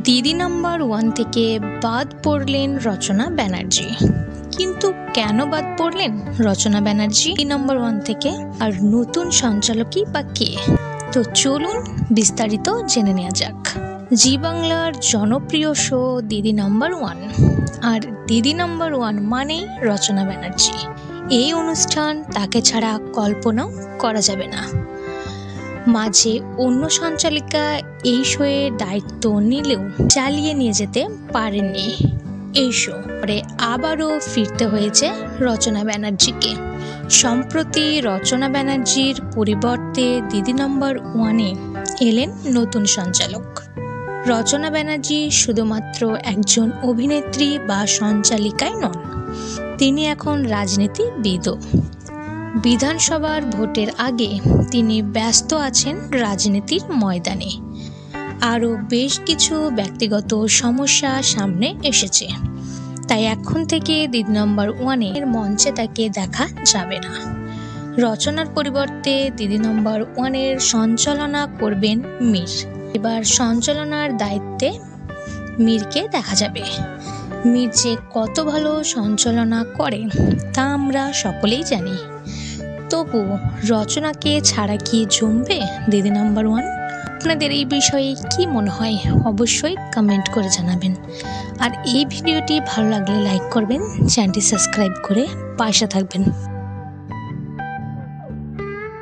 দিদি নাম্বার 1 থেকে বাদ পড়লেন রচনা ব্যানার্জি। কিন্তু কেন বাদ পড়লেন রচনা ব্যানার্জি দিদি নাম্বার 1 থেকে? আর নতুন সঞ্চালকই বা কে? তো চলুন বিস্তারিত জেনে নেওয়া যাক। জি বাংলার জনপ্রিয় শো দিদি নাম্বার 1, আর দিদি নাম্বার 1 মানেই রচনা ব্যানার্জি। এই অনুষ্ঠান তাকে ছাড়া কল্পনাও করা যাবে না। মাঝে অন্য সঞ্চালিকা এই শোয়ে দায়িত্ব নিলেও চালিয়ে নিয়ে যেতে পারেননি এই শো। পরে আবারও ফিরতে হয়েছে রচনা ব্যানার্জিকে। সম্প্রতি রচনা ব্যানার্জির পরিবর্তে দিদি নাম্বার 1-এ এলেন নতুন সঞ্চালক। রচনা ব্যানার্জি শুধুমাত্র একজন অভিনেত্রী বা সঞ্চালিকাই নন, তিনি এখন রাজনীতিবিদও। বিধানসভার ভোটের আগে তিনি ব্যস্ত আছেন রাজনীতির ময়দানে। আরও বেশ কিছু ব্যক্তিগত সমস্যা সামনে এসেছে, তাই এখন থেকে দিদি নাম্বার 1-এর মঞ্চে তাকে দেখা যাবে না। রচনার পরিবর্তে দিদি নাম্বার 1-এর সঞ্চালনা করবেন মীর। এবার সঞ্চালনার দায়িত্বে মীরকে দেখা যাবে। মীর যে কত ভালো সঞ্চালনা করে তা আমরা সকলেই জানি। তবু রচনাকে ছাড়া কি জমবে দিদি নাম্বার 1? আপনাদের এই বিষয়ে কি মনে হয় অবশ্যই কমেন্ট করে জানাবেন। আর এই ভিডিওটি ভালো লাগলে লাইক করবেন, চ্যানেলটি সাবস্ক্রাইব করে পাশে থাকবেন।